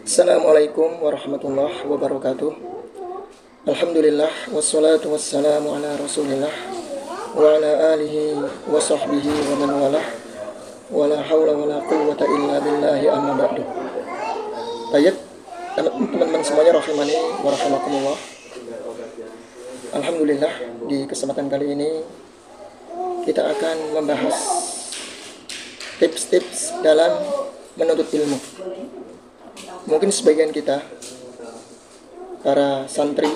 Assalamualaikum warahmatullahi wabarakatuh. Alhamdulillah wassalatu wassalamu ala Rasulillah wa ala alihi wa sahbihi wa man walah wa la hawla wa la quwwata illa billahi amma ba'du. Baik, teman-teman semuanya rahimani wa rahimakumullah. Alhamdulillah, di kesempatan kali ini kita akan membahas tips-tips dalam menuntut ilmu. Mungkin sebagian kita, para santri,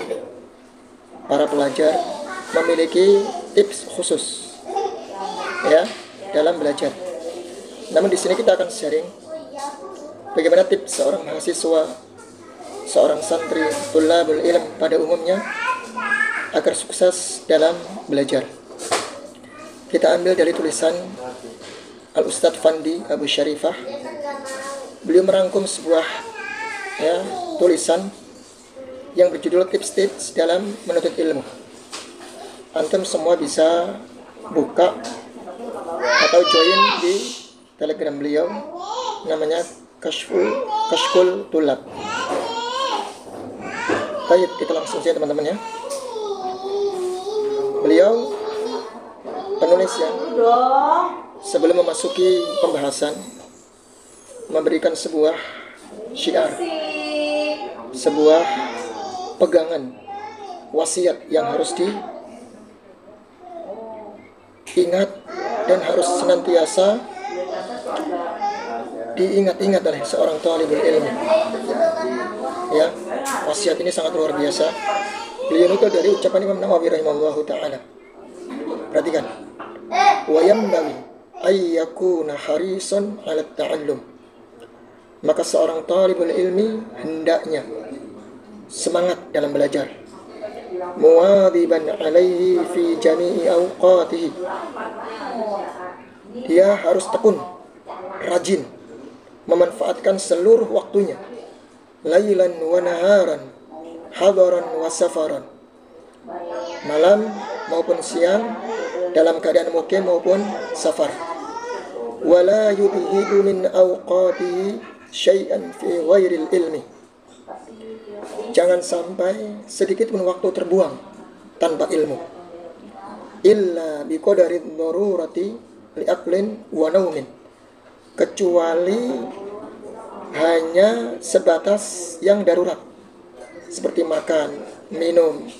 para pelajar, memiliki tips khusus ya dalam belajar. Namun di sini kita akan sharing bagaimana tips seorang mahasiswa, seorang santri, tulabul ilm pada umumnya agar sukses dalam belajar. Kita ambil dari tulisan Al-Ustadz Fandi Abu Syarifah. Beliau merangkum sebuah tulisan yang berjudul tips-tips dalam menuntut ilmu. Antum semua bisa buka atau join di Telegram beliau, namanya Kashful Tulab. Baik, kita langsung saja teman-teman ya. Beliau penulis ya, sebelum memasuki pembahasan, memberikan sebuah syiar, sebuah pegangan, wasiat yang harus diingat dan harus senantiasa diingat-ingat oleh seorang talibul ilmi. Ya, wasiat ini sangat luar biasa. Beliau nukil dari ucapan Imam Nawawi rahimahullahu taala. Perhatikan. Wa yanbaghi ay yakuna harisan 'ala ta'allum. Maka seorang talibul ilmi hendaknya semangat dalam belajar. Muwadhiban 'alaihi fi jami'i awqatihi. Dia harus tekun, rajin memanfaatkan seluruh waktunya. Lailan wa naharan, hadaran wa safaran. Malam maupun siang, dalam keadaan mukim maupun safar. Wala yudhi'u min awqatihi syai'an fi ghairil ilmi. Jangan sampai sedikit pun waktu terbuang tanpa ilmu. Illa biqadari dzarurati li'aqlin wa naumin. Kecuali hanya sebatas yang darurat, seperti makan, minum.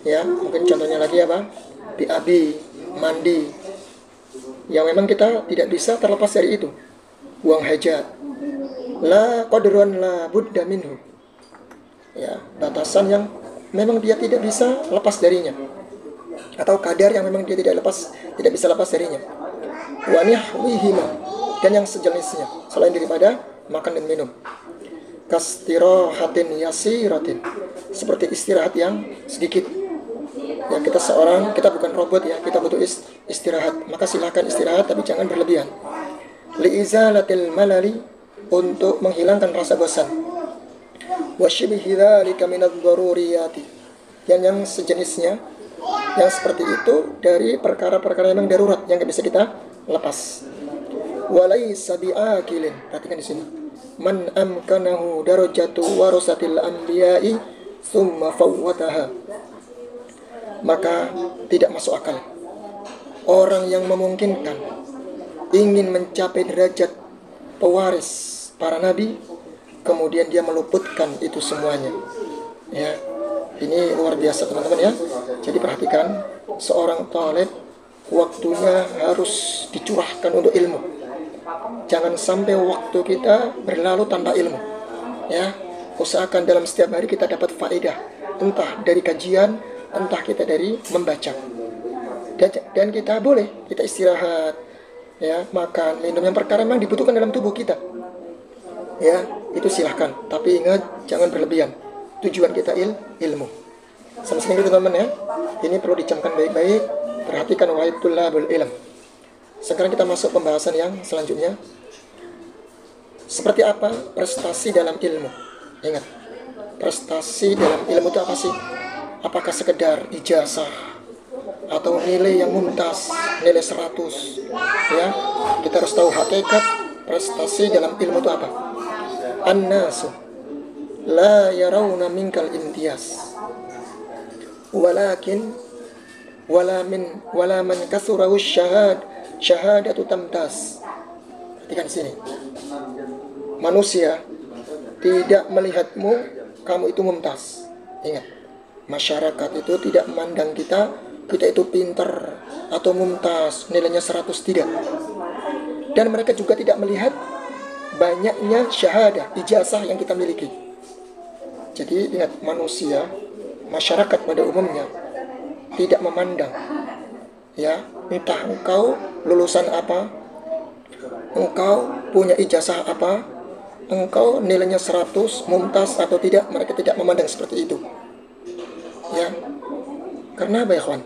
Ya, mungkin contohnya lagi apa? BAB, mandi. Yang memang kita tidak bisa terlepas dari itu. Buang hajat. La qadrun la budda minhu. Ya, batasan yang memang dia tidak bisa lepas darinya. Atau kadar yang memang dia tidak bisa lepas darinya. Wa nihwihima, dan yang sejenisnya selain daripada makan dan minum. Kastirahatin yasiratin, seperti istirahat yang sedikit. Ya, kita bukan robot ya, kita butuh istirahat. Maka silakan istirahat, tapi jangan berlebihan. Li'izalatil malali, untuk menghilangkan rasa bosan. Wa shibhi dzalika minadh dzaruriyati, dan yang sejenisnya, yang seperti itu dari perkara-perkara yang darurat yang tidak bisa kita lepas. Wa laisa bi'akilin, perhatikan di sini. Man amkanahu darajatu warasatil anbiya'i thumma fawwataha. Maka tidak masuk akal orang yang memungkinkan ingin mencapai derajat pewaris para nabi, kemudian dia meluputkan itu semuanya. Ya, ini luar biasa teman-teman ya. Jadi perhatikan, seorang talib waktunya harus dicurahkan untuk ilmu. Jangan sampai waktu kita berlalu tanpa ilmu. Ya, usahakan dalam setiap hari kita dapat faedah, entah dari kajian, entah kita dari membaca. Dan kita boleh kita istirahat, ya, makan, minum yang perkara memang dibutuhkan dalam tubuh kita. Ya, itu silahkan, tapi ingat jangan berlebihan. Tujuan kita ilmu. Sama sekali teman-teman ya. Ini perlu dicamkan baik-baik. Perhatikan wahai tulabul ilm. Sekarang kita masuk pembahasan yang selanjutnya. Seperti apa prestasi dalam ilmu? Ingat, prestasi dalam ilmu itu apa sih? Apakah sekedar ijazah atau nilai yang mumtaz, nilai 100? Ya, kita harus tahu hakikat prestasi dalam ilmu itu apa. An-nasu la yarawna minkal imtiyaz walakin wala man kasurahu syahadatu tamtaz. Perhatikan sini. Manusia tidak melihatmu kamu itu mumtaz. Ingat, masyarakat itu tidak memandang kita itu pintar atau mumtaz, nilainya 100, tidak. Dan mereka juga tidak melihat banyaknya syahadah, ijazah yang kita miliki. Jadi ingat, manusia, masyarakat pada umumnya tidak memandang, ya, entah engkau lulusan apa, engkau punya ijazah apa, engkau nilainya 100, mumtaz atau tidak, mereka tidak memandang seperti itu. Ya, karena apa ya kawan?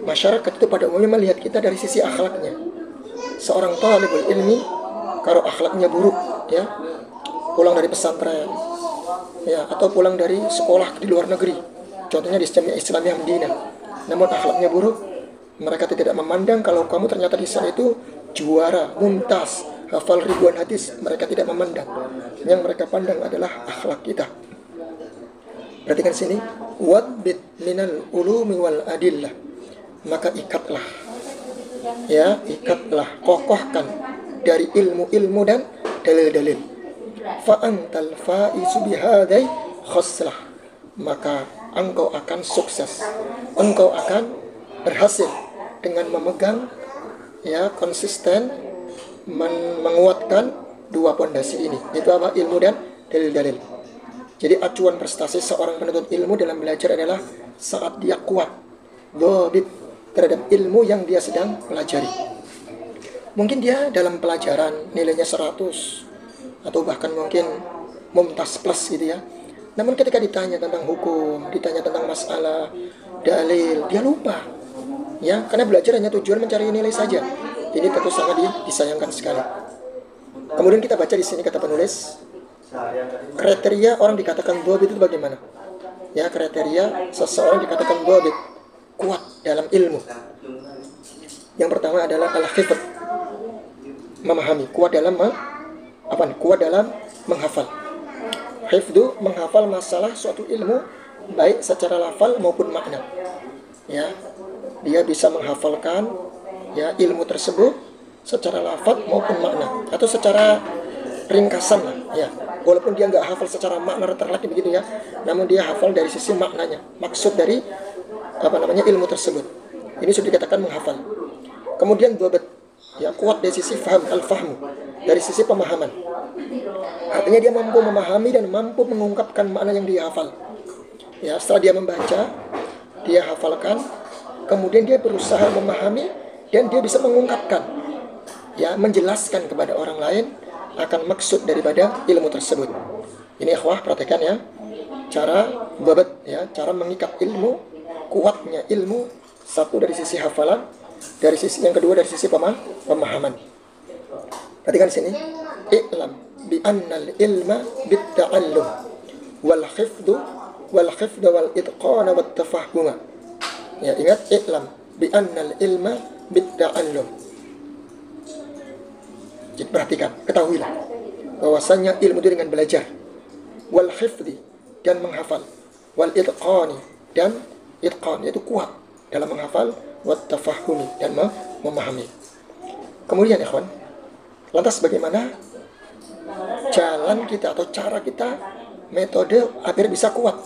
Masyarakat itu pada umumnya melihat kita dari sisi akhlaknya. Seorang talibul ilmi kalau akhlaknya buruk, ya, pulang dari pesantren, ya, atau pulang dari sekolah di luar negeri, contohnya di Islamiyah Madinah, namun akhlaknya buruk, mereka tidak memandang kalau kamu ternyata di sana itu juara, mumtaz, hafal ribuan hadis. Mereka tidak memandang. Yang mereka pandang adalah akhlak kita. Perhatikan sini, wadbit minal ulumi wal adillah. Maka ikatlah, ya, ikatlah, kokohkan dari ilmu-ilmu dan dalil-dalil. Fa'antal fa'izu bihadai khoslah. Maka engkau akan sukses, engkau akan berhasil dengan memegang, ya, konsisten menguatkan dua pondasi ini, yaitu apa? Ilmu dan dalil-dalil. Jadi acuan prestasi seorang penuntut ilmu dalam belajar adalah saat dia kuat, dhabit terhadap ilmu yang dia sedang pelajari. Mungkin dia dalam pelajaran nilainya 100 atau bahkan mungkin mumtaz plus gitu ya. Namun ketika ditanya tentang hukum, ditanya tentang masalah, dalil, dia lupa. Ya, karena belajar hanya tujuan mencari nilai saja. Ini tentu sangat disayangkan sekali. Kemudian kita baca di sini kata penulis, kriteria orang dikatakan dhabit itu bagaimana? Ya, kriteria seseorang dikatakan dhabit, kuat dalam ilmu. Yang pertama adalah al-hifdz, memahami, kuat dalam kuat dalam menghafal. Hifdzu, menghafal masalah suatu ilmu baik secara lafal maupun makna. Ya, dia bisa menghafalkan, ya, ilmu tersebut secara lafal maupun makna, atau secara ringkasan lah, ya. Walaupun dia nggak hafal secara makna terlaki begitu ya, namun dia hafal dari sisi maknanya, maksud dari ilmu tersebut. Ini sudah dikatakan menghafal. Kemudian dhabit, ya, kuat dari sisi faham, al-fahmu, dari sisi pemahaman. Artinya dia mampu memahami dan mampu mengungkapkan makna yang dia hafal. Ya, setelah dia membaca, dia hafalkan, kemudian dia berusaha memahami dan dia bisa mengungkapkan, ya, menjelaskan kepada orang lain akan maksud daripada ilmu tersebut. Ini ikhwah, perhatikan ya, cara dhabit, ya, cara mengikat ilmu, kuatnya ilmu, satu dari sisi hafalan, dari sisi yang kedua dari sisi pemahaman. Perhatikan sini, i'lam bi annal ilma bit ta'allum wal hifdhu wal itqana wat tafahuma. Ya, ingat, i'lam bi annal ilma bit ta'allum. Jadi perhatikan, ketahuilah bahwasanya ilmu itu dengan belajar, wal hifdhi, dan menghafal, wal itqani, dan itqan, yaitu kuat dalam menghafal, wat tafahumi, dan memahami. Kemudian ikhwan, lantas bagaimana jalan kita atau cara kita, metode agar bisa kuat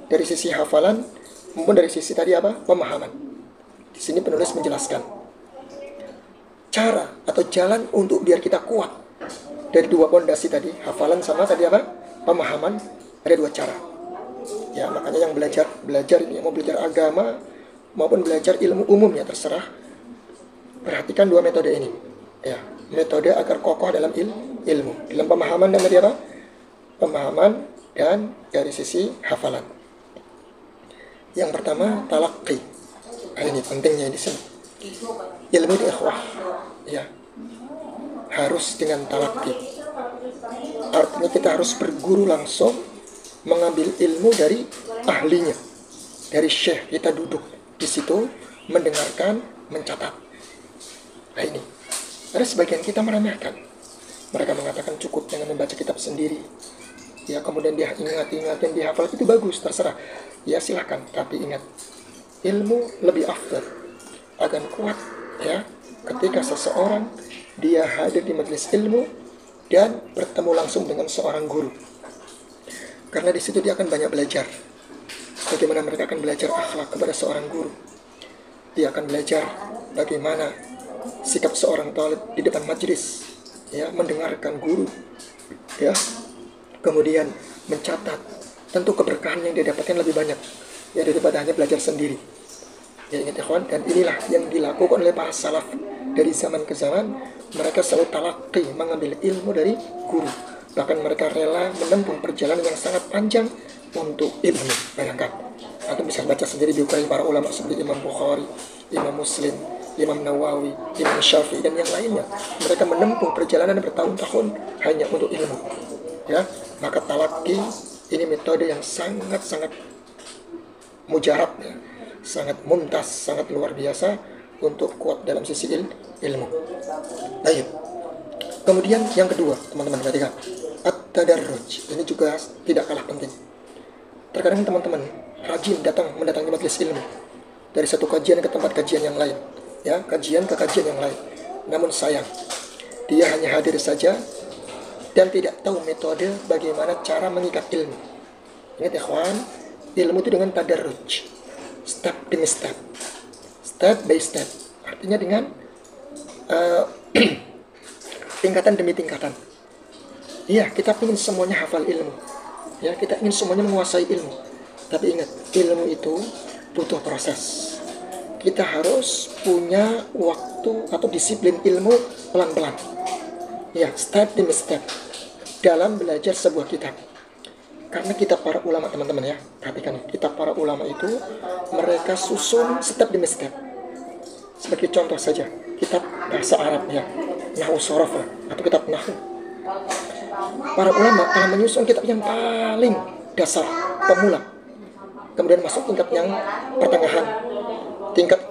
dari sisi hafalan maupun dari sisi tadi pemahaman. Di sini penulis menjelaskan cara atau jalan untuk biar kita kuat dari dua pondasi tadi, hafalan sama tadi pemahaman. Ada dua cara. Ya, makanya yang belajar ini, mau belajar agama maupun belajar ilmu umum, ya, terserah. Perhatikan dua metode ini. Ya, metode agar kokoh dalam ilmu, dalam pemahaman dan tadi pemahaman dan dari sisi hafalan. Yang pertama, talaqqi. Ini pentingnya di sini. Ilmu itu ikhwah, ya, harus dengan talaqqi. Artinya kita harus berguru langsung, mengambil ilmu dari ahlinya, dari syekh. Kita duduk di situ, mendengarkan, mencatat. Nah, ini ada sebagian kita meremehkan. Mereka mengatakan cukup dengan membaca kitab sendiri. Ya, kemudian dia ingat dan dihafal, itu bagus, terserah. Ya silahkan, tapi ingat, ilmu lebih afdal, akan kuat ya ketika seseorang dia hadir di majelis ilmu dan bertemu langsung dengan seorang guru. Karena di situ dia akan banyak belajar. Bagaimana mereka akan belajar akhlak kepada seorang guru. Dia akan belajar bagaimana sikap seorang talib di depan majelis, ya, mendengarkan guru, ya, kemudian mencatat. Tentu keberkahan yang dia dapatkan lebih banyak ya daripada hanya belajar sendiri. Ya ingat ikhwan, dan inilah yang dilakukan oleh para salaf dari zaman ke zaman. Mereka selalu talaqi, mengambil ilmu dari guru. Bahkan mereka rela menempuh perjalanan yang sangat panjang untuk ilmu. Bayangkan, atau bisa baca sendiri diukai para ulama seperti Imam Bukhari, Imam Muslim, Imam Nawawi, Imam Syafi'i, dan yang lainnya. Mereka menempuh perjalanan bertahun-tahun hanya untuk ilmu. Ya, maka talaqi ini metode yang sangat-sangat mujarab, ya, sangat mumtaz, sangat luar biasa untuk kuat dalam sisi ilmu. Baik. Kemudian yang kedua, teman-teman perhatikan, at-tadarruj. Ini juga tidak kalah penting. Terkadang teman-teman rajin mendatangi majelis ilmu dari satu kajian ke tempat kajian yang lain, ya, kajian ke kajian yang lain. Namun sayang, dia hanya hadir saja dan tidak tahu metode bagaimana cara mengikat ilmu. Ingat ya kawan, ilmu itu dengan tadarruj, step demi step, step by step. Artinya dengan tingkatan demi tingkatan. Iya, kita ingin semuanya hafal ilmu. Ya, kita ingin semuanya menguasai ilmu. Tapi ingat, ilmu itu butuh proses. Kita harus punya waktu atau disiplin ilmu pelan-pelan. Ya, step demi step dalam belajar sebuah kitab. Karena kitab para ulama, teman-teman ya, perhatikan, kitab para ulama itu mereka susun step demi step. Sebagai contoh saja, kitab bahasa Arab ya, Nahwu Shorof atau kitab Nahwu. Para ulama telah menyusun kitab yang paling dasar, pemula, kemudian masuk tingkat yang pertengahan,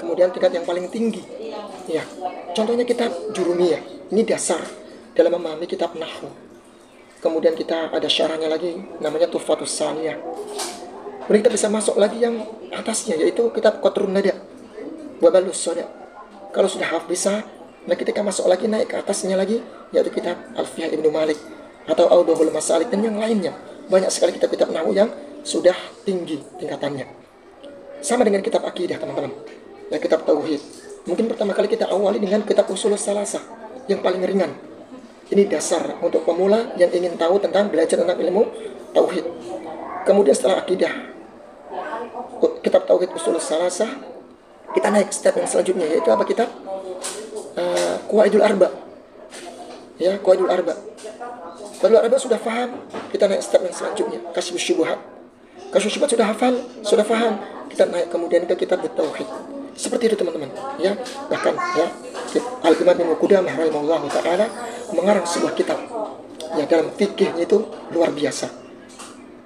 kemudian tingkat yang paling tinggi. Ya, contohnya kitab Jurumiyah, ini dasar dalam memahami kitab Nahwu. Kemudian kita ada syarahnya lagi, namanya Tuhfatus Saniyah. Kemudian kita bisa masuk lagi yang atasnya, yaitu kitab Qatrun Nada, Wabalus Soda. Kalau sudah bisa, nah ketika masuk lagi naik ke atasnya lagi, yaitu kitab Alfiyah Ibnu Malik atau Audhul Masalik dan yang lainnya. Banyak sekali kitab-kitab Nahwu yang sudah tinggi tingkatannya. Sama dengan kitab akidah, teman-teman. Ya, kitab tauhid. Mungkin pertama kali kita awali dengan kitab Ushulus Salasah yang paling ringan. Ini dasar untuk pemula yang ingin tahu tentang belajar tentang ilmu tauhid. Kemudian setelah akidah, kitab tauhid Ushulus Salasah, kita naik step yang selanjutnya, yaitu apa? Kitab Qawaidul Arba. Ya, Qawaidul Arba. Qawaidul Arba sudah paham, kita naik step yang selanjutnya, Kasyfus Syubhat. Kasyfus Syubhat sudah hafal, sudah paham, kita naik kemudian ke kitab Tauhid. Seperti itu teman-teman, ya. Bahkan ya, Al-Imam Ibnu Qudamah rahimahullahu taala mengarang sebuah kitab. Ya, dalam fikihnya itu luar biasa.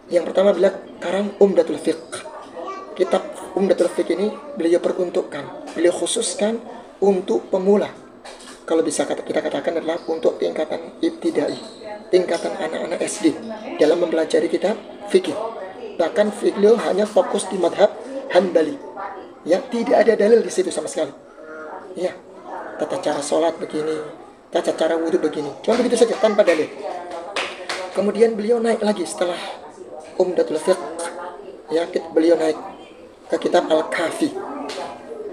Yang pertama beliau karang Umdatul Fiqh. Kitab Umdatul Fiqh ini beliau peruntukkan, beliau khususkan untuk pemula. Kalau bisa kita katakan adalah untuk tingkatan ibtidai, tingkatan anak-anak SD dalam mempelajari kitab fikih. Bahkan beliau hanya fokus di madhab Hanbali. Ya, tidak ada dalil di situ sama sekali. Ya, tata cara sholat begini, tata cara wudhu begini. Cuma begitu saja tanpa dalil. Kemudian beliau naik lagi setelah Umdatul Fiqh. Ya, beliau naik ke kitab Al-Kafi.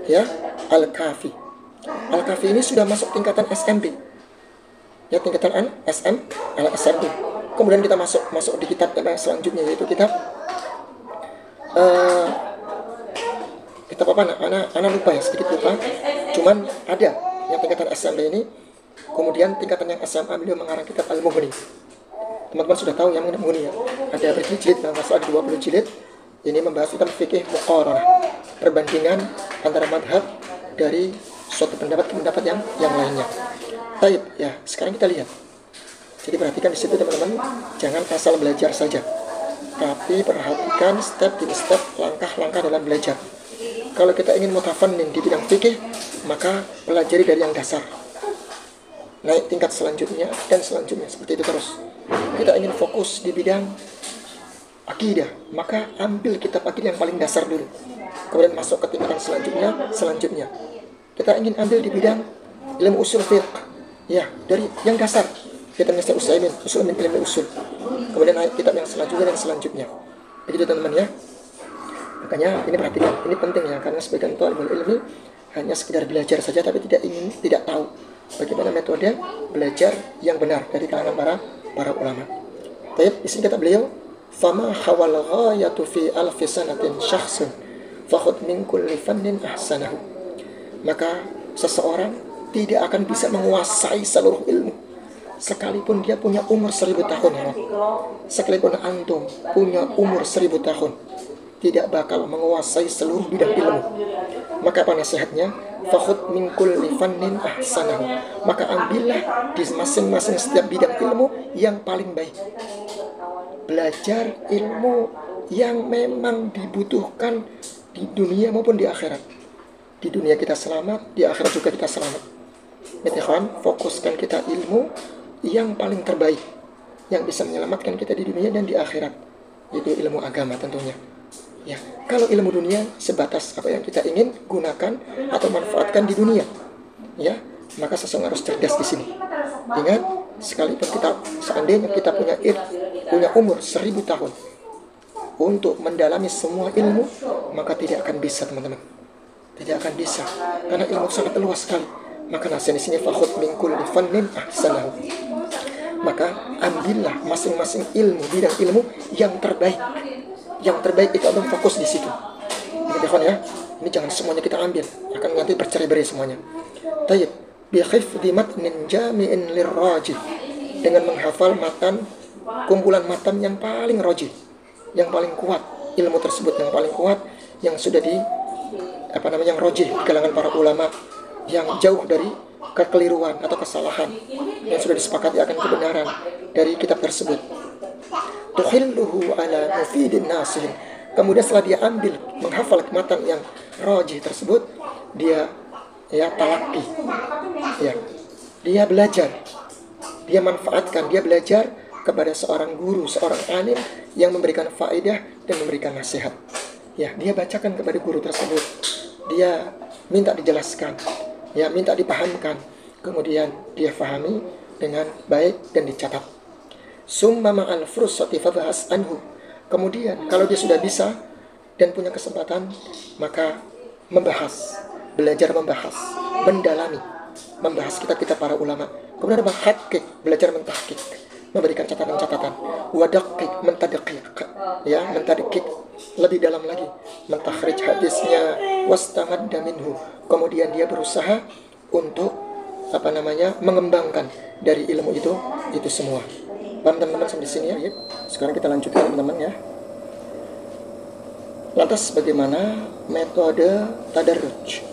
Ya, Al-Kafi. Al-Kafi ini sudah masuk tingkatan SMP. Ya, tingkatan SMP. Kemudian kita masuk di kitab yang selanjutnya, yaitu kitab kitab apa? Anak lupa ya, sedikit lupa. Cuman ada yang tingkatan SMP ini. Kemudian tingkatan yang SMA beliau mengarang kitab Al-Mughni. Teman-teman sudah tahu yang Mughni ya. Ada berjilid, ada 20 jilid. Ini membahas tentang fikih muqaranah, perbandingan antara madhab dari suatu pendapat ke pendapat yang lainnya. Baik, ya, sekarang kita lihat. Jadi perhatikan di situ teman-teman, jangan asal belajar saja, tapi perhatikan step demi step, langkah-langkah dalam belajar. Kalau kita ingin mutafannin di bidang fikih, maka pelajari dari yang dasar. naik tingkat selanjutnya, dan selanjutnya, seperti itu terus. Kita ingin fokus di bidang akidah, maka ambil kitab akidah yang paling dasar dulu, kemudian masuk ke tingkatan selanjutnya. Kita ingin ambil di bidang ilmu usul fiqh, ya, dari yang dasar, kitab Syekh Utsaimin, usul min ilmu usul, kemudian naik kitab yang selanjutnya dan selanjutnya. Begitu teman-teman ya. Makanya ini perhatikan, ini penting ya, karena sebagian thalibul ilmi hanya sekedar belajar saja, tapi tidak tahu bagaimana metode belajar yang benar dari kalangan para ulama. Baik, di sini kata beliau, fama hawal ghayatu fi alfi sanatin syakhsun fakhud min kulli fannin ahsanahu. Maka seseorang tidak akan bisa menguasai seluruh ilmu sekalipun dia punya umur 1000 tahun ya. Sekalipun antum punya umur 1000 tahun, tidak bakal menguasai seluruh bidang ilmu. Maka apa nasihatnya? Fakhud min kulli fannin ahsanahu. Maka ambillah di masing-masing setiap bidang ilmu yang paling baik. Belajar ilmu yang memang dibutuhkan di dunia maupun di akhirat. Di dunia kita selamat, di akhirat juga kita selamat. Ya kawan, fokuskan kita ilmu yang paling terbaik, yang bisa menyelamatkan kita di dunia dan di akhirat, yaitu ilmu agama tentunya. Ya, kalau ilmu dunia sebatas apa yang kita ingin gunakan atau manfaatkan di dunia, ya, maka seseorang harus cerdas di sini. Ingat, sekalipun seandainya kita punya umur 1000 tahun untuk mendalami semua ilmu, maka tidak akan bisa, teman-teman. Tidak akan bisa, karena ilmu sangat luas sekali. Maka nasihat di sini, fakhud min kulli fannin ahsanahu. Maka ambillah masing-masing bidang ilmu yang terbaik. Yang terbaik itu abang fokus di situ. Ini ya, ini jangan semuanya kita ambil, akan nanti bercerai-berai semuanya. Tayyib, bi hifdzi matnin jami'in lirrajih, dengan menghafal kumpulan matan yang paling rajih, yang paling kuat, ilmu tersebut yang paling kuat, yang sudah yang rajih di kalangan para ulama, yang jauh dari kekeliruan atau kesalahan, yang sudah disepakati akan kebenaran dari kitab tersebut. Tuhilluhu ala mufidin nasihin. Kemudian setelah dia menghafal matan yang rajih tersebut, dia talaqi, dia belajar, dia manfaatkan, dia belajar kepada seorang guru, seorang alim yang memberikan faedah dan memberikan nasihat. Ya, dia bacakan kepada guru tersebut, dia minta dijelaskan, ya, minta dipahamkan, kemudian dia fahami dengan baik dan dicatat. Summa ma'al fursati fabahas anhu. Kemudian kalau dia sudah bisa dan punya kesempatan, maka belajar membahas, mendalami, membahas kitab-kitab para ulama. Kemudian menghakik, belajar mentahkik, memberikan catatan-catatan. Wadakik, mentadakik, mentadakik lebih dalam lagi, mentakhrij hadisnya, wastamadda minhu. Kemudian dia berusaha untuk mengembangkan dari ilmu itu semua. Paham teman-teman sampai sini ya? Sekarang kita lanjutkan teman-teman ya. Lantas bagaimana metode tadarruj?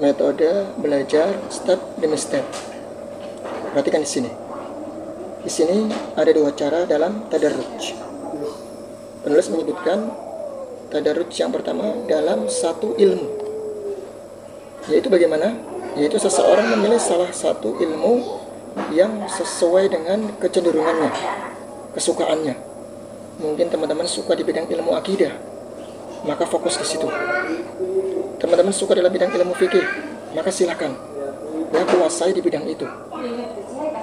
Metode belajar step demi step. Perhatikan di sini. Di sini ada 2 cara dalam tadarruj. Penulis menyebutkan tadarruj yang pertama dalam satu ilmu. Yaitu bagaimana? Yaitu seseorang memilih salah satu ilmu yang sesuai dengan kecenderungannya, kesukaannya. Mungkin teman-teman suka di bidang ilmu akidah, maka fokus ke situ. Teman-teman suka dalam bidang ilmu fikih, maka silakan kuasai di bidang itu.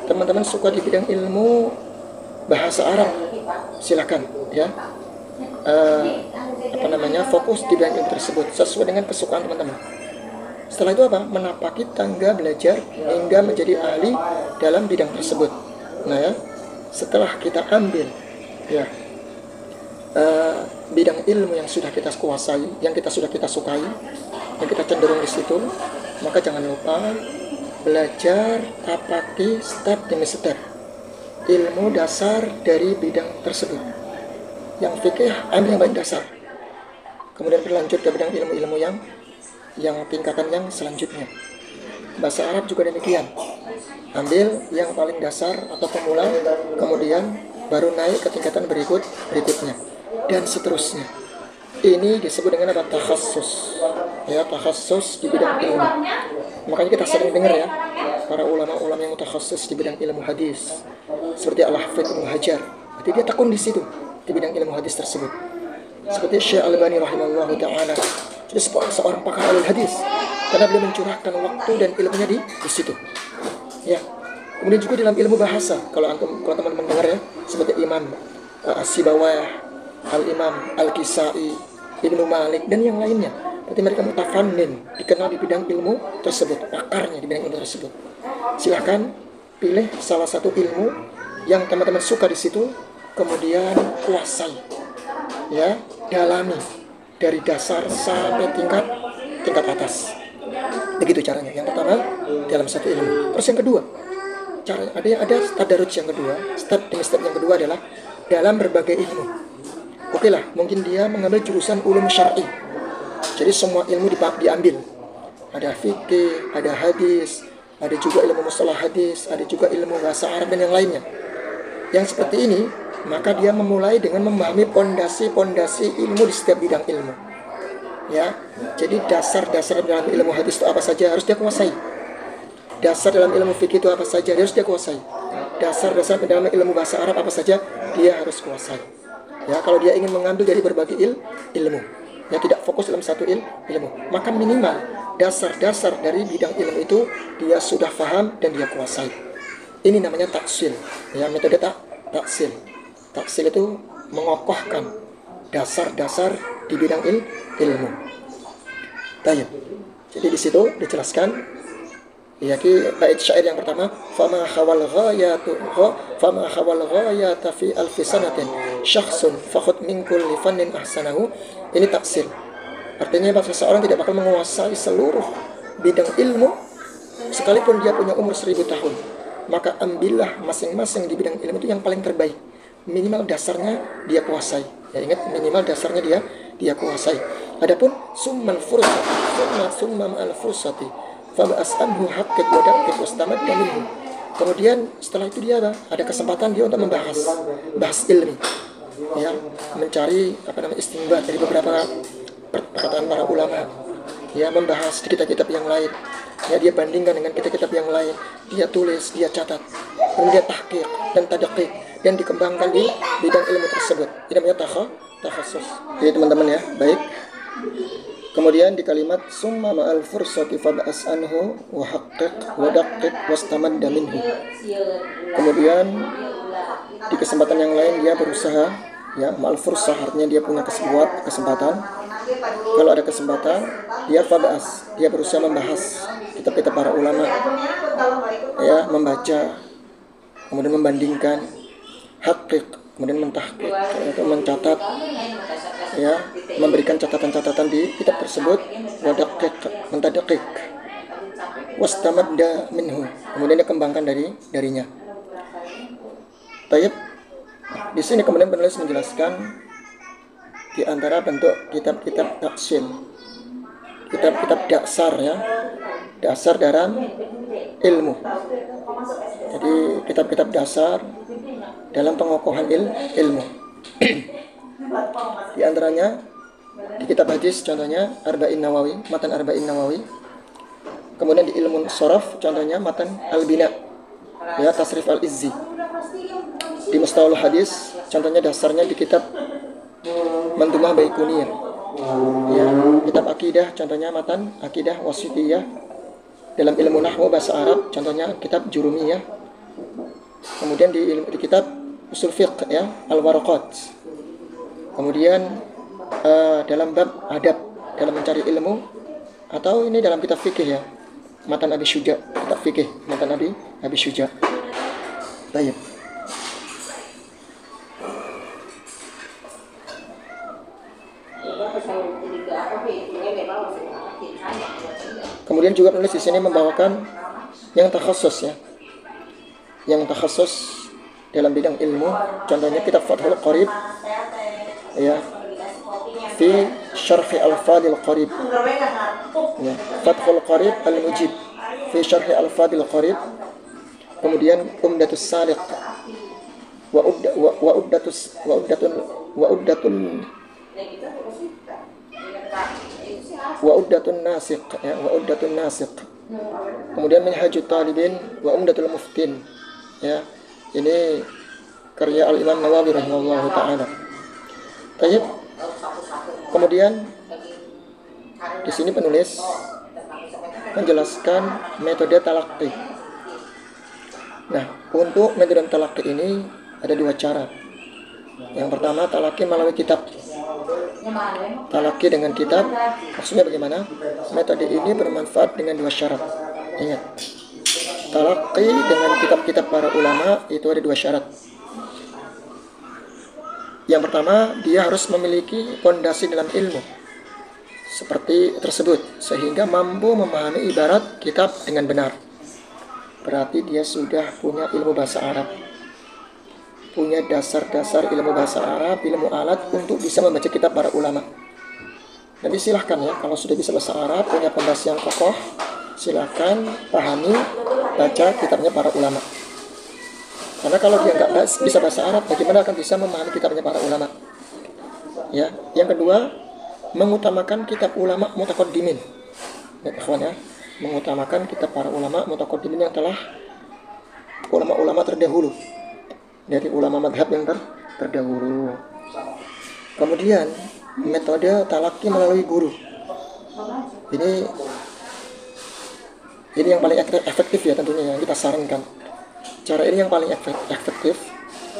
Teman-teman suka di bidang ilmu bahasa Arab, silakan fokus di bidang ilmu tersebut sesuai dengan kesukaan teman-teman. Setelah itu menapaki tangga belajar hingga menjadi ahli dalam bidang tersebut. Setelah kita ambil bidang ilmu yang sudah kita kuasai, yang sudah kita sukai, yang kita cenderung di situ, maka jangan lupa belajar tapaki step demi step ilmu dasar dari bidang tersebut. Yang fikih ambil yang paling dasar, kemudian berlanjut ke bidang ilmu-ilmu yang tingkatan yang selanjutnya. Bahasa Arab juga demikian, ambil yang paling dasar atau pemula, kemudian baru naik ke tingkatan berikutnya, dan seterusnya. Ini disebut dengan takhassus, takhassus di bidang ilmu. Makanya kita sering dengar para ulama-ulama yang mutakhasis di bidang ilmu hadis seperti Al-Hafidz Ibnu Hajar. Jadi dia tekun di situ di bidang ilmu hadis tersebut. Seperti Syekh Al-Albani rahimahullahu taala. Jadi seorang pakar alul hadis karena beliau mencurahkan waktu dan ilmunya di situ. Ya. Kemudian juga dalam ilmu bahasa, kalau teman-teman dengar ya, seperti Imam As-Sibawayh, Al-Imam Al-Kisai, Ibnu Malik dan yang lainnya. Berarti mereka mutafannin, dikenal di bidang ilmu tersebut, pakarnya di bidang ilmu tersebut. Silahkan pilih salah satu ilmu yang teman-teman suka di situ, kemudian kuasai, ya, dalami dari dasar sampai tingkat atas. Begitu caranya. Yang pertama dalam satu ilmu. Terus yang kedua, caranya ada tadarruj yang kedua. Step demi step yang kedua adalah dalam berbagai ilmu. Oke lah, mungkin dia mengambil jurusan ulum syar'i. Jadi semua ilmu diambil. Ada fikih, ada hadis, ada juga ilmu mustalah hadis, ada juga ilmu bahasa Arab dan yang lainnya. Yang seperti ini, maka dia memulai dengan memahami pondasi-pondasi ilmu di setiap bidang ilmu. Ya, jadi dasar-dasar dalam ilmu hadis itu apa saja harus dia kuasai. Dasar dalam ilmu fikih itu apa saja dia harus dia kuasai. Dasar-dasar dalam ilmu bahasa Arab apa saja dia harus kuasai. Ya, kalau dia ingin mengambil dari berbagai ilmu, ya tidak fokus dalam satu ilmu, maka minimal dasar-dasar dari bidang ilmu itu dia sudah paham dan dia kuasai. Ini namanya taksil. Ya, metode taksil. Taksil itu mengokohkan dasar-dasar di bidang ilmu. Baik. Jadi di situ dijelaskan ya bait syair yang pertama, fama khawal ghayata fi alfi sanatin syakhsun fakhud min kulli fannin ahsanahu. Ini taksil. Artinya bahwa seseorang tidak bakal menguasai seluruh bidang ilmu sekalipun dia punya umur 1000 tahun. Maka ambillah masing-masing di bidang ilmu itu yang paling terbaik. Minimal dasarnya dia kuasai. Ya, ingat minimal dasarnya dia kuasai. Adapun summal fursati fa ba'asanhu haqqat wa daqqat wastamad minhu. Kemudian setelah itu dia ada kesempatan dia untuk bahas ilmi. Ya, mencari istinbat dari beberapa perkataan para ulama. Ya, membahas di kitab-kitab yang lain. Ya, dia bandingkan dengan kitab-kitab yang lain. Dia tulis, dia catat. Kemudian dia tahqiq dan tadqiq dan dikembangkan di bidang ilmu tersebut. Ini namanya takhasus. Jadi teman-teman ya, baik. Kemudian di kalimat summa ma'al fursati fab'as anhu wa haqqiq wa daqqiq wastamadda minhu. Kemudian di kesempatan yang lain dia berusaha, ya, ma'al fursah artinya dia punya kesempatan. Kalau ada kesempatan, dia fab'as, dia berusaha membahas kitab-kitab para ulama. Ya, membaca, kemudian membandingkan, haqqiq, kemudian mentahqiq, yaitu mencatat, ya, memberikan catatan-catatan di kitab tersebut, wadaqiq, mentadqiq, wastamadda minhu, kemudian dia kembangkan darinya. Tayyib. Di sini kemudian penulis menjelaskan di antara bentuk kitab-kitab taksil, kitab-kitab dasar, ya, dasar dalam ilmu. Jadi kitab-kitab dasar dalam pengokohan ilmu. Di antaranya di kitab hadis contohnya Arba'in Nawawi, matan Arba'in Nawawi. Kemudian di ilmu sharaf contohnya matan Al-Bina, ya, Tasrif Al-Izzi. Di mustalahul hadis contohnya dasarnya di kitab Mandumah Baikuniyah. Ya, kitab akidah contohnya matan Akidah Wasitiyah. Dalam ilmu nahwu bahasa Arab contohnya kitab Jurumiyah. Kemudian di kitab usul fiqh, ya, Al-Waraqat. Kemudian dalam bab adab dalam mencari ilmu, atau ini dalam kitab fikih, ya, matan Abi Syuja, kitab fikih matan Abi Syuja. Baik. Kemudian juga penulis di sini membawakan yang takhasus, ya, yang takhasus dalam bidang ilmu. Contohnya kitab Fathul Qarib, ya, fi syarhi al-fadil qarib, ya, Fathul Qarib al-Mujib fi syarhi al-fadil qarib. Kemudian Umdatus Saliq wa uddatun nasiq, ya, wa uddatun nasiq Kemudian Minhajut Talibin wa Umdatul Muftin. Ya, ini karya Al-Imam Nawawi rahimahullah taala. Baik. Kemudian di sini penulis menjelaskan metode talaqi. Nah, untuk metode talaqi ini ada dua cara. Yang pertama, talaqi melalui kitab. Talaqi dengan kitab, maksudnya bagaimana? Metode ini bermanfaat dengan dua syarat. Ingat, talaqi dengan kitab-kitab para ulama itu ada dua syarat. Yang pertama, dia harus memiliki fondasi dalam ilmu seperti tersebut, sehingga mampu memahami ibarat kitab dengan benar. Berarti dia sudah punya ilmu bahasa Arab, punya dasar-dasar ilmu bahasa Arab, ilmu alat untuk bisa membaca kitab para ulama. Jadi silahkan ya, kalau sudah bisa bahasa Arab, punya fondasi yang kokoh, silahkan pahami, baca kitabnya para ulama. Karena kalau dia nggak bisa bahasa Arab, bagaimana akan bisa memahami kitabnya para ulama? Ya, yang kedua, mengutamakan kitab ulama mutaqaddimin. Ya, ikhwan ya, mengutamakan kitab para ulama mutaqaddimin yang telah ulama-ulama terdahulu. Dari ulama madhab yang terdahulu. Kemudian metode talaqi melalui guru. Ini yang paling efektif ya tentunya yang kita sarankan. Cara ini yang paling efektif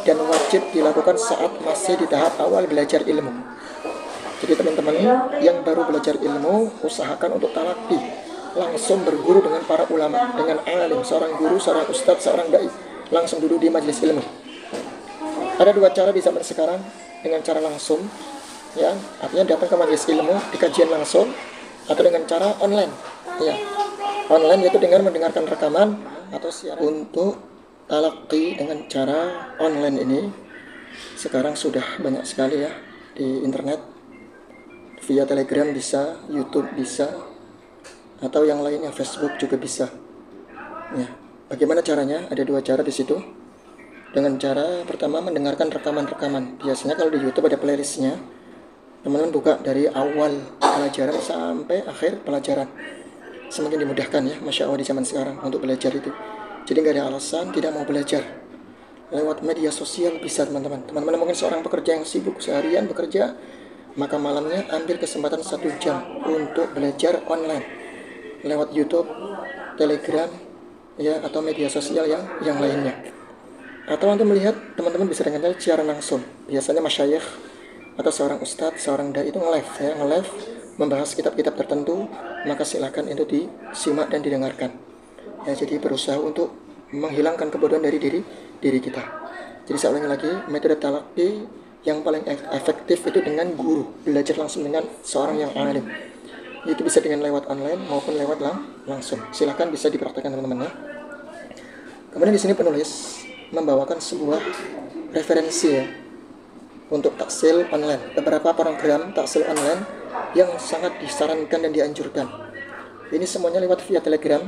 dan wajib dilakukan saat masih di tahap awal belajar ilmu. Jadi teman-teman yang baru belajar ilmu, usahakan untuk talaqi, langsung berguru dengan para ulama, dengan alim, seorang guru, seorang ustadz, seorang dai, langsung duduk di majelis ilmu. Ada dua cara di zaman sekarang, dengan cara langsung, ya, artinya datang ke majelis ilmu, di kajian langsung, atau dengan cara online, ya. Online yaitu dengan mendengarkan rekaman atau siaran. Untuk talaqi dengan cara online ini sekarang sudah banyak sekali ya di internet, via Telegram bisa, YouTube bisa, atau yang lainnya Facebook juga bisa. Ya, bagaimana caranya? Ada dua cara di situ. Dengan cara pertama mendengarkan rekaman-rekaman. Biasanya kalau di YouTube ada playlistnya. Teman-teman buka dari awal pelajaran sampai akhir pelajaran. Semakin dimudahkan ya, Masya Allah di zaman sekarang untuk belajar itu. Jadi nggak ada alasan tidak mau belajar. Lewat media sosial bisa teman-teman. Teman-teman mungkin seorang pekerja yang sibuk seharian bekerja, maka malamnya ambil kesempatan 1 jam untuk belajar online lewat YouTube, Telegram, ya, atau media sosial yang lainnya. Atau untuk melihat teman-teman bisa dengan secara langsung. Biasanya masyayikh atau seorang ustadz, seorang dai itu nge-live ya, nge-live membahas kitab-kitab tertentu, maka silakan itu disimak dan didengarkan. Ya, jadi berusaha untuk menghilangkan kebodohan dari diri kita. Jadi saya ulangi lagi, metode talaqi yang paling efektif itu dengan guru, belajar langsung dengan seorang yang alim. Itu bisa dengan lewat online maupun lewat langsung. Silakan bisa dipraktikkan teman-teman ya. Kemudian di sini penulis membawakan sebuah referensi ya untuk taksil online. Beberapa program taksil online yang sangat disarankan dan dianjurkan. Ini semuanya lewat via Telegram.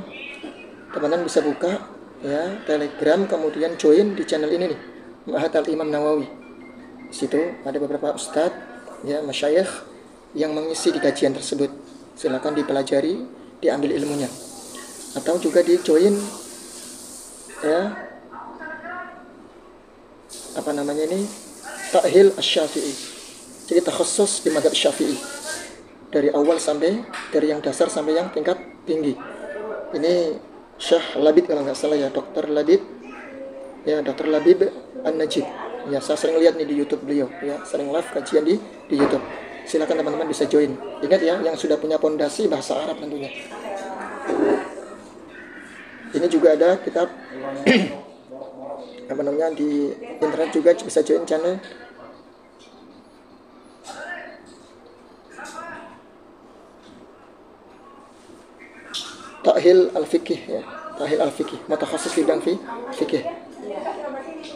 Teman-teman bisa buka ya Telegram, kemudian join di channel ini nih, Ma'had Al-Imam Nawawi. Di situ ada beberapa ustadz ya, masyayikh yang mengisi di kajian tersebut. Silakan dipelajari, diambil ilmunya. Atau juga di join ya Ta'hil Asy-Syafi'i. Jadi takhusus di mazhab Syafi'i. Dari awal sampai dari yang dasar sampai yang tingkat tinggi. Ini Syekh Labib kalau nggak salah ya, Dr. Labib. Ya, Dr. Labib An-Najib. Ya, saya sering lihat nih di YouTube beliau ya, sering live kajian di YouTube. Silakan teman-teman bisa join. Ingat ya, yang sudah punya pondasi bahasa Arab tentunya. Ini juga ada kitab di internet juga bisa join channel Ta'hil Al-Fiqih ya, Ta'hil Al-Fiqih, mutakhasis bidang fikih.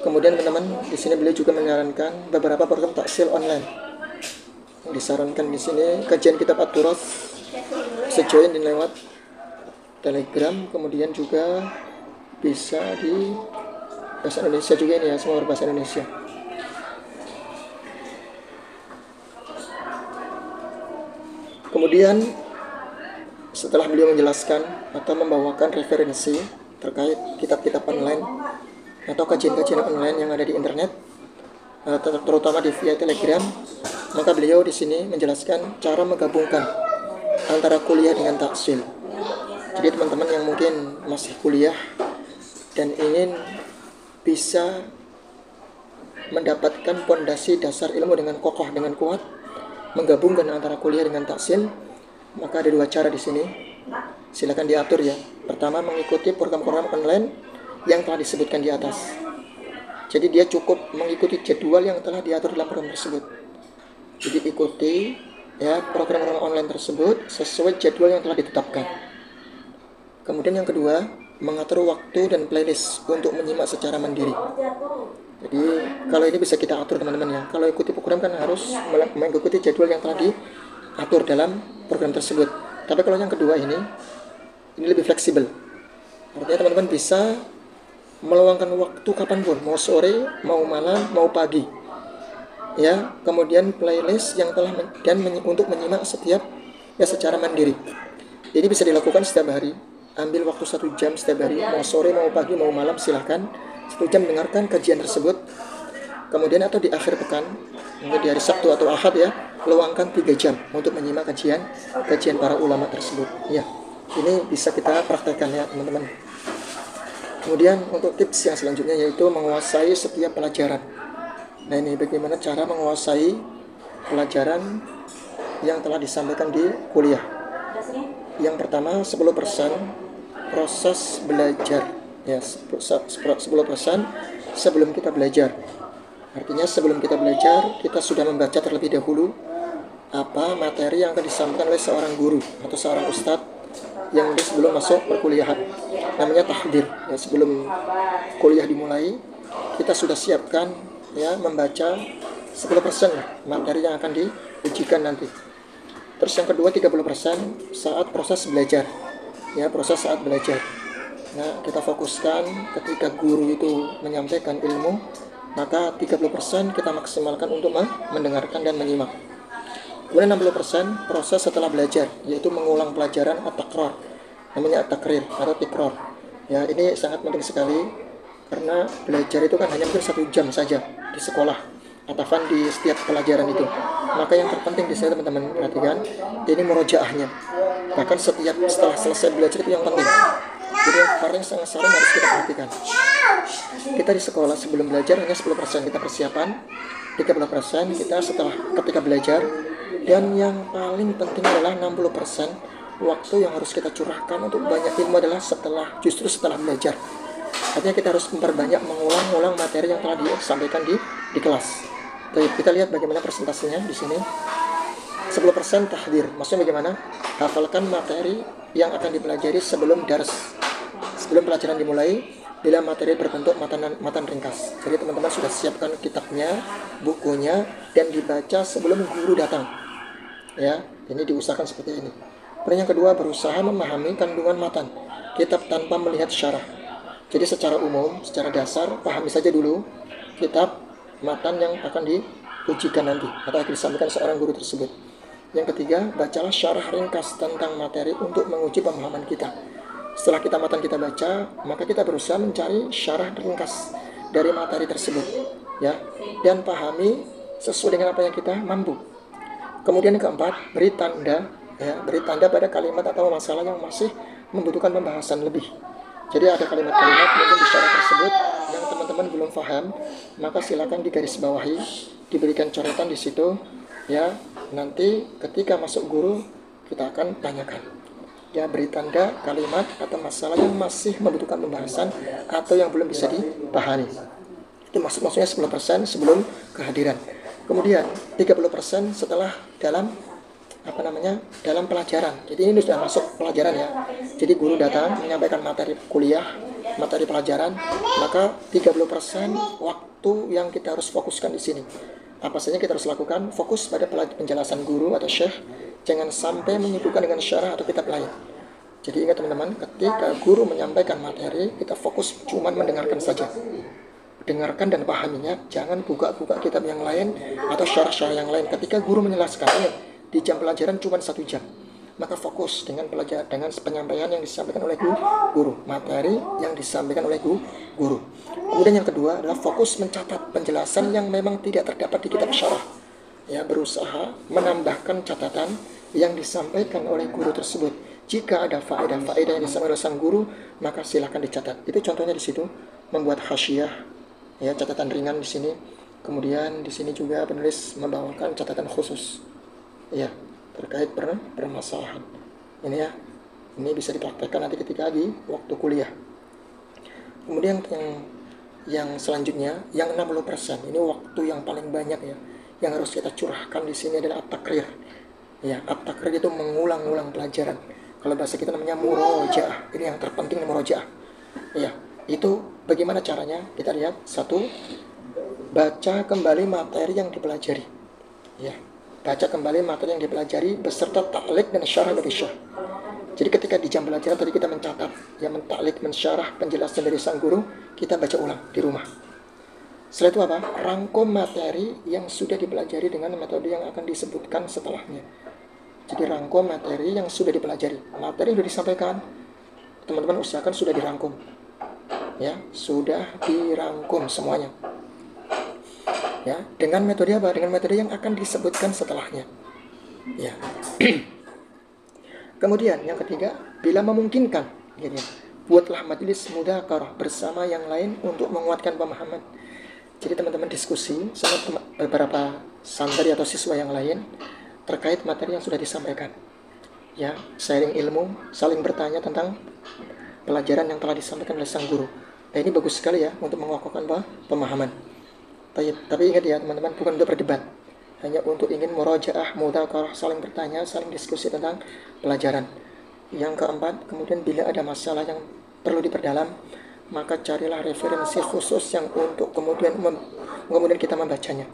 Kemudian teman-teman di sini beliau juga menyarankan beberapa program taksil online. Yang disarankan di sini kajian kitab At-Turath bisa join di lewat Telegram, kemudian juga bisa di bahasa Indonesia juga ini ya, semua berbahasa Indonesia. Kemudian setelah beliau menjelaskan atau membawakan referensi terkait kitab-kitab online atau kajian-kajian online yang ada di internet, terutama di via Telegram, maka beliau di sini menjelaskan cara menggabungkan antara kuliah dengan taksil. Jadi teman-teman yang mungkin masih kuliah dan ingin bisa mendapatkan pondasi dasar ilmu dengan kokoh, dengan kuat, menggabungkan antara kuliah dengan taksil, maka ada 2 cara di sini. Silakan diatur ya. Pertama, mengikuti program-program online yang telah disebutkan di atas. Jadi dia cukup mengikuti jadwal yang telah diatur dalam program tersebut. Jadi ikuti ya program-program online tersebut sesuai jadwal yang telah ditetapkan. Kemudian yang kedua, mengatur waktu dan playlist untuk menyimak secara mandiri. Jadi kalau ini bisa kita atur teman-teman ya. Kalau ikuti program kan harus mengikuti jadwal yang telah diatur dalam program tersebut. Tapi kalau yang kedua ini lebih fleksibel. Artinya teman-teman bisa meluangkan waktu kapanpun, mau sore, mau malam, mau pagi. Ya, kemudian playlist yang telah untuk menyimak setiap ya secara mandiri. Jadi bisa dilakukan setiap hari. Ambil waktu 1 jam setiap hari, mau sore, mau pagi, mau malam, silahkan 1 jam dengarkan kajian tersebut. Kemudian atau di akhir pekan, mungkin di hari Sabtu atau Ahad ya, luangkan 3 jam untuk menyimak kajian para ulama tersebut. Ya, ini bisa kita praktekkan ya teman-teman. Kemudian untuk tips yang selanjutnya yaitu menguasai setiap pelajaran. Nah ini bagaimana cara menguasai pelajaran yang telah disampaikan di kuliah. Yang pertama 10% proses belajar ya, 10% sebelum kita belajar. Artinya sebelum kita belajar, kita sudah membaca terlebih dahulu apa materi yang akan disampaikan oleh seorang guru atau seorang ustadz yang sebelum masuk perkuliahan. Namanya tahdir. Ya, sebelum kuliah dimulai, kita sudah siapkan ya membaca 10% materi yang akan diujikan nanti. Terus yang kedua 30% saat proses belajar. Ya, proses saat belajar. Nah, kita fokuskan ketika guru itu menyampaikan ilmu, maka 30% kita maksimalkan untuk mendengarkan dan menyimak. Kemudian 60% proses setelah belajar, yaitu mengulang pelajaran at-takrar. Namanya at-takrir atau tikror. Ya, ini sangat penting sekali karena belajar itu kan hanya mungkin 1 jam saja di sekolah ataupun di setiap pelajaran itu. Maka yang terpenting di sini teman-teman perhatikan, ini murojaahnya. Bahkan setelah selesai belajar itu yang penting. Jadi yang sangat sering harus kita perhatikan. Kita di sekolah sebelum belajar hanya 10% kita persiapan, 30% kita ketika belajar, dan yang paling penting adalah 60% waktu yang harus kita curahkan untuk banyak ilmu adalah justru setelah belajar. Artinya kita harus memperbanyak mengulang materi yang telah disampaikan di kelas. Jadi kita lihat bagaimana presentasinya di sini. 10% tahdir, maksudnya bagaimana? Hafalkan materi yang akan dipelajari sebelum pelajaran dimulai dalam materi berbentuk matan ringkas. Jadi teman-teman sudah siapkan kitabnya, bukunya, dan dibaca sebelum guru datang. Ya, ini diusahakan seperti ini. Kemudian yang kedua, berusaha memahami kandungan matan kitab tanpa melihat syarah. Jadi secara umum, secara dasar, pahami saja dulu kitab matan yang akan diujikan nanti atau akan disampaikan seorang guru tersebut. Yang ketiga, bacalah syarah ringkas tentang materi untuk menguji pemahaman kita. Setelah matan kita baca, maka kita berusaha mencari syarah ringkas dari materi tersebut, ya, dan pahami sesuai dengan apa yang kita mampu. Kemudian yang keempat, beri tanda pada kalimat atau masalah yang masih membutuhkan pembahasan lebih. Jadi ada kalimat-kalimat mungkin di syarah tersebut yang teman-teman belum paham, maka silakan digarisbawahi, diberikan coretan di situ, ya. Nanti ketika masuk guru kita akan tanyakan. Ya, beri tanda kalimat atau masalah yang masih membutuhkan pembahasan atau yang belum bisa dipahami. Itu maksudnya 10% sebelum kehadiran. Kemudian 30% setelah dalam pelajaran. Jadi ini sudah masuk pelajaran ya. Jadi guru datang menyampaikan materi kuliah, materi pelajaran, maka 30% waktu yang kita harus fokuskan di sini. Apa saja kita harus lakukan? Fokus pada penjelasan guru atau syekh, jangan sampai menyibukkan dengan syarah atau kitab lain. Jadi ingat teman-teman, ketika guru menyampaikan materi, kita fokus cuma mendengarkan saja. Dengarkan dan pahaminya, jangan buka-buka kitab yang lain atau syarah-syarah yang lain. Ketika guru menjelaskan, di jam pelajaran cuma 1 jam. maka fokus dengan pelajaran, dengan penyampaian yang disampaikan oleh guru, materi yang disampaikan oleh guru. Kemudian yang kedua adalah fokus mencatat penjelasan yang memang tidak terdapat di kitab syarah. Ya, berusaha menambahkan catatan yang disampaikan oleh guru tersebut. Jika ada faedah-faedah yang disampaikan oleh sang guru, maka silakan dicatat. Itu contohnya di situ, membuat hasyiah, ya, catatan ringan di sini. Kemudian di sini juga penulis membawakan catatan khusus, ya, terkait permasalahan. Ini ya, ini bisa dipraktekkan nanti ketika di waktu kuliah. Kemudian yang selanjutnya, yang 60%, ini waktu yang paling banyak ya, yang harus kita curahkan di sini adalah at-takrir. Ya, at-takrir itu mengulang-ulang pelajaran. Kalau bahasa kita namanya murojaah. Ini yang terpenting, murojaah. Ya, itu bagaimana caranya? Kita lihat. Satu, baca kembali materi yang dipelajari. Ya, baca kembali materi yang dipelajari beserta ta'liq dan syarah dari syarah. Jadi ketika di jam pelajaran tadi kita mencatat, ya, mentaklik, mensyarah penjelasan dari sang guru, kita baca ulang di rumah. Setelah itu apa? Rangkum materi yang sudah dipelajari dengan metode yang akan disebutkan setelahnya. Jadi rangkum materi yang sudah dipelajari. Materi yang sudah disampaikan, teman-teman usahakan sudah dirangkum. Ya, sudah dirangkum semuanya. Ya, dengan metode apa? Dengan metode yang akan disebutkan setelahnya. Ya. Kemudian yang ketiga, bila memungkinkan, gitu, buatlah majelis mudzakarah bersama yang lain untuk menguatkan pemahaman. Jadi teman-teman diskusi sama beberapa santri atau siswa yang lain terkait materi yang sudah disampaikan. Ya, sharing ilmu, saling bertanya tentang pelajaran yang telah disampaikan oleh sang guru. Nah, ini bagus sekali ya untuk mengokohkan pemahaman. Tapi ingat ya teman-teman, bukan untuk berdebat. Hanya untuk ingin murojaah, mudzakarah, saling bertanya, saling diskusi tentang pelajaran. Yang keempat, kemudian bila ada masalah yang perlu diperdalam, maka carilah referensi khusus yang untuk kemudian kita membacanya.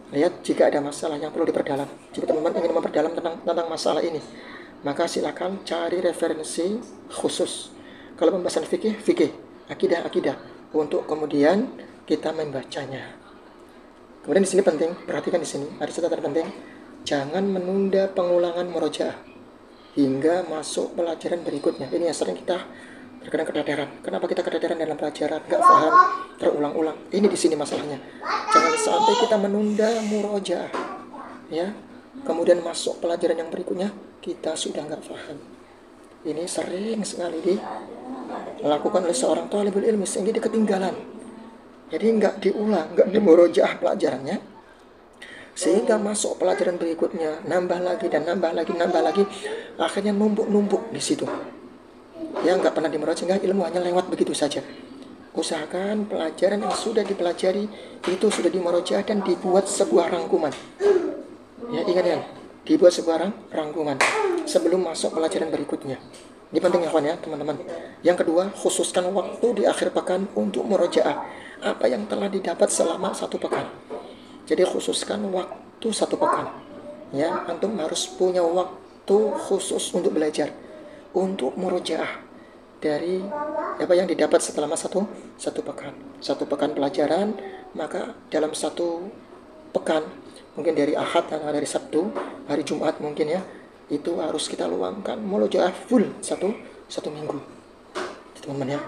Lihat, jika ada masalah yang perlu diperdalam, jika teman-teman ingin memperdalam tentang masalah ini, maka silakan cari referensi khusus. Kalau pembahasan fikih, akidah, untuk kemudian kita membacanya. Kemudian di sini penting, perhatikan di sini ada catatan penting, jangan menunda pengulangan murojaah hingga masuk pelajaran berikutnya. Ini yang sering kita terkadang keteteran. Kenapa kita keteteran dalam pelajaran? Gak paham, terulang-ulang. Ini di sini masalahnya. Jangan sampai kita menunda murojaah, ya. Kemudian masuk pelajaran yang berikutnya kita sudah gak paham. Ini sering sekali dilakukan oleh seorang thalibul ilmi sehingga dia ketinggalan. Jadi nggak diulang, nggak dimurojaah pelajarannya, sehingga masuk pelajaran berikutnya nambah lagi, akhirnya numpuk di situ. Ya, nggak pernah dimurojaah sehingga ilmu hanya lewat begitu saja. Usahakan pelajaran yang sudah dipelajari itu sudah dimurojaah dan dibuat sebuah rangkuman. Ya, ingat ya, dibuat sebuah rangkuman sebelum masuk pelajaran berikutnya. Ini penting ya kawan ya teman-teman. Yang kedua, khususkan waktu di akhir pekan untuk murojaah apa yang telah didapat selama 1 pekan. Jadi khususkan waktu 1 pekan. Ya, antum harus punya waktu khusus untuk belajar, untuk murojaah dari apa yang didapat selama satu pekan. 1 pekan pelajaran, maka dalam 1 pekan, mungkin dari Ahad atau dari Sabtu, hari Jumat mungkin ya, itu harus kita luangkan murojaah full satu minggu, teman-teman ya,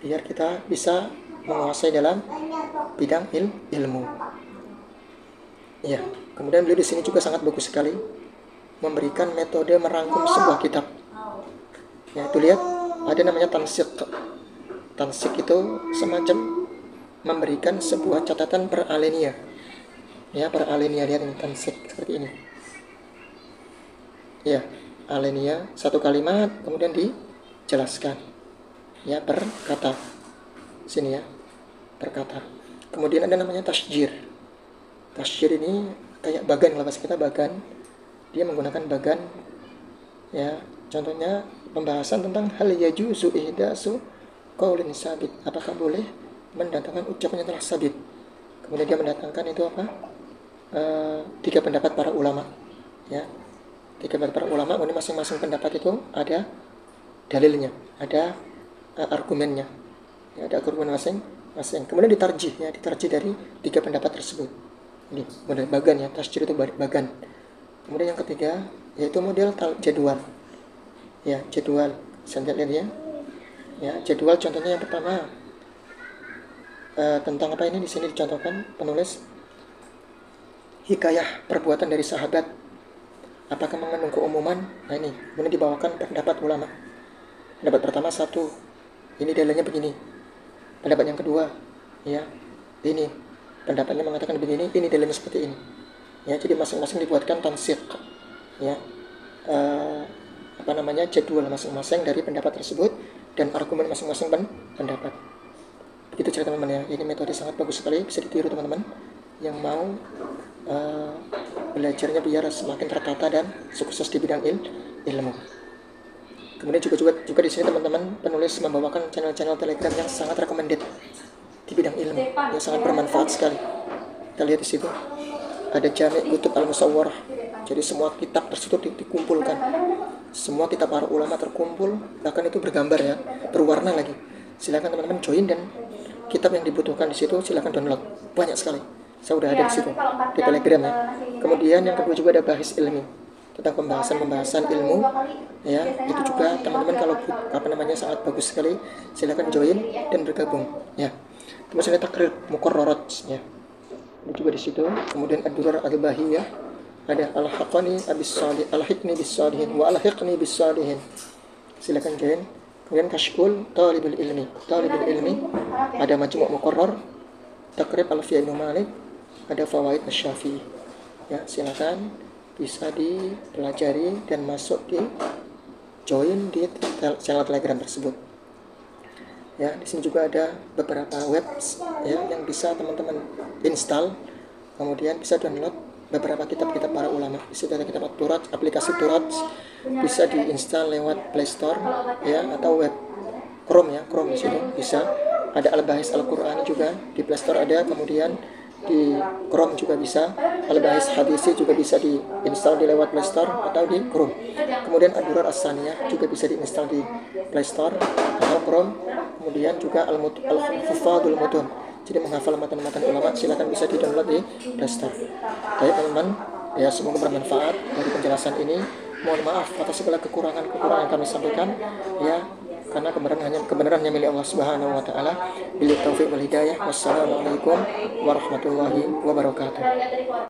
biar kita bisa menguasai dalam bidang ilmu. Ya, kemudian beliau di sini juga sangat bagus sekali memberikan metode merangkum sebuah kitab. Ya, itu lihat ada namanya tansik. Tansik itu semacam memberikan sebuah catatan per alinea. Ya, per alinea, lihat ini tansik seperti ini. Ya, alinea 1 kalimat kemudian dijelaskan. Ya, per kata. Sini ya, per kata. Kemudian ada namanya tasjir. Tasjir ini kayak bagan, kalau bahasa kita bagan. Dia menggunakan bagan. Ya, contohnya pembahasan tentang hal yajuzu ihdasu qaulin sabit. Apakah boleh mendatangkan ucapan yang telah sabit? Kemudian dia mendatangkan itu apa? 3 pendapat para ulama. Ya, 3 pendapat para ulama. Kemudian masing-masing pendapat itu ada dalilnya, ada argumennya. Ya, ada argumen masing-masing. Kemudian ditarjih dari 3 pendapat tersebut. Ini model bagan ya, tasjir itu bagan. Kemudian yang ketiga yaitu model jadwal. Ya, jadwal. Bisa lihat ya. Ya, jadwal contohnya yang pertama tentang apa ini di sini dicontohkan penulis hikayah perbuatan dari sahabat. Apakah mengandung keumuman? Nah ini, kemudian dibawakan pendapat ulama. Pendapat pertama satu, ini dalilnya begini. Pendapat yang kedua, ya, ini pendapatnya mengatakan begini, ini dalilnya seperti ini. Ya, jadi masing-masing dibuatkan tansik, ya, jadwal masing-masing dari pendapat tersebut dan argumen masing-masing pendapat. Begitu cerita teman-teman ya. Ini metode sangat bagus sekali, bisa ditiru teman-teman yang mau belajarnya biar semakin tertata dan sukses di bidang ilmu. Kemudian juga di sini teman-teman penulis membawakan channel-channel Telegram yang sangat recommended di bidang ilmu, yang sangat bermanfaat sekali. Kita lihat di situ ada Jami' Kutub Al-Musawwarah. Jadi semua kitab tersebut dikumpulkan. Semua kitab para ulama terkumpul, bahkan itu bergambar ya, berwarna lagi. Silakan teman-teman join dan kitab yang dibutuhkan di situ silakan download. Banyak sekali. Saya udah ada di situ di Telegram ya. Kemudian yang kedua juga ada bahis ilmi tentang pembahasan ilmu ya. Itu juga teman-teman kalau sangat bagus sekali. Silakan join dan bergabung ya. Kemudian ada takrir muqarrarat ya. Ini juga di situ. Kemudian ad-durar al-bahiyah, ada al-haqani bis-salih, al-hiqni bis-salihin wa al-hiqni bis-salihin. Silakan join. Kemudian kashful talibul ilmi ada majmu' muqarrar, takrib al-Alfiyah Ibnu Malik, ada fawaid asy-Syafi'i. Ya, silakan bisa dipelajari dan masuk di join di channel Telegram tersebut. Ya, di sini juga ada beberapa webs ya yang bisa teman-teman install, kemudian bisa download beberapa kitab-kitab para ulama. Di situ ada kitab Turat, aplikasi Turat bisa diinstal lewat Play Store ya, atau web Chrome ya, Chrome di situ bisa. Ada Al-Bahis Al-Qur'ani juga di Play Store ada, kemudian di Chrome juga bisa. Al-Bahis Hadisi juga bisa diinstal di lewat Play Store atau di Chrome. Kemudian Ad-Durar As-Saniyah juga bisa diinstal di Play Store atau Chrome. Kemudian juga Al-Hufadul Mutun, jadi menghafal matan-matan ulama, silakan bisa di-download di Play Store. Baik teman-teman, ya semoga bermanfaat dari penjelasan ini. Mohon maaf atas segala kekurangan yang kami sampaikan ya, karena kebenaran hanya milik Allah Subhanahu wa taala. Billahi taufiq wal hidayah. Wassalamualaikum warahmatullahi wabarakatuh.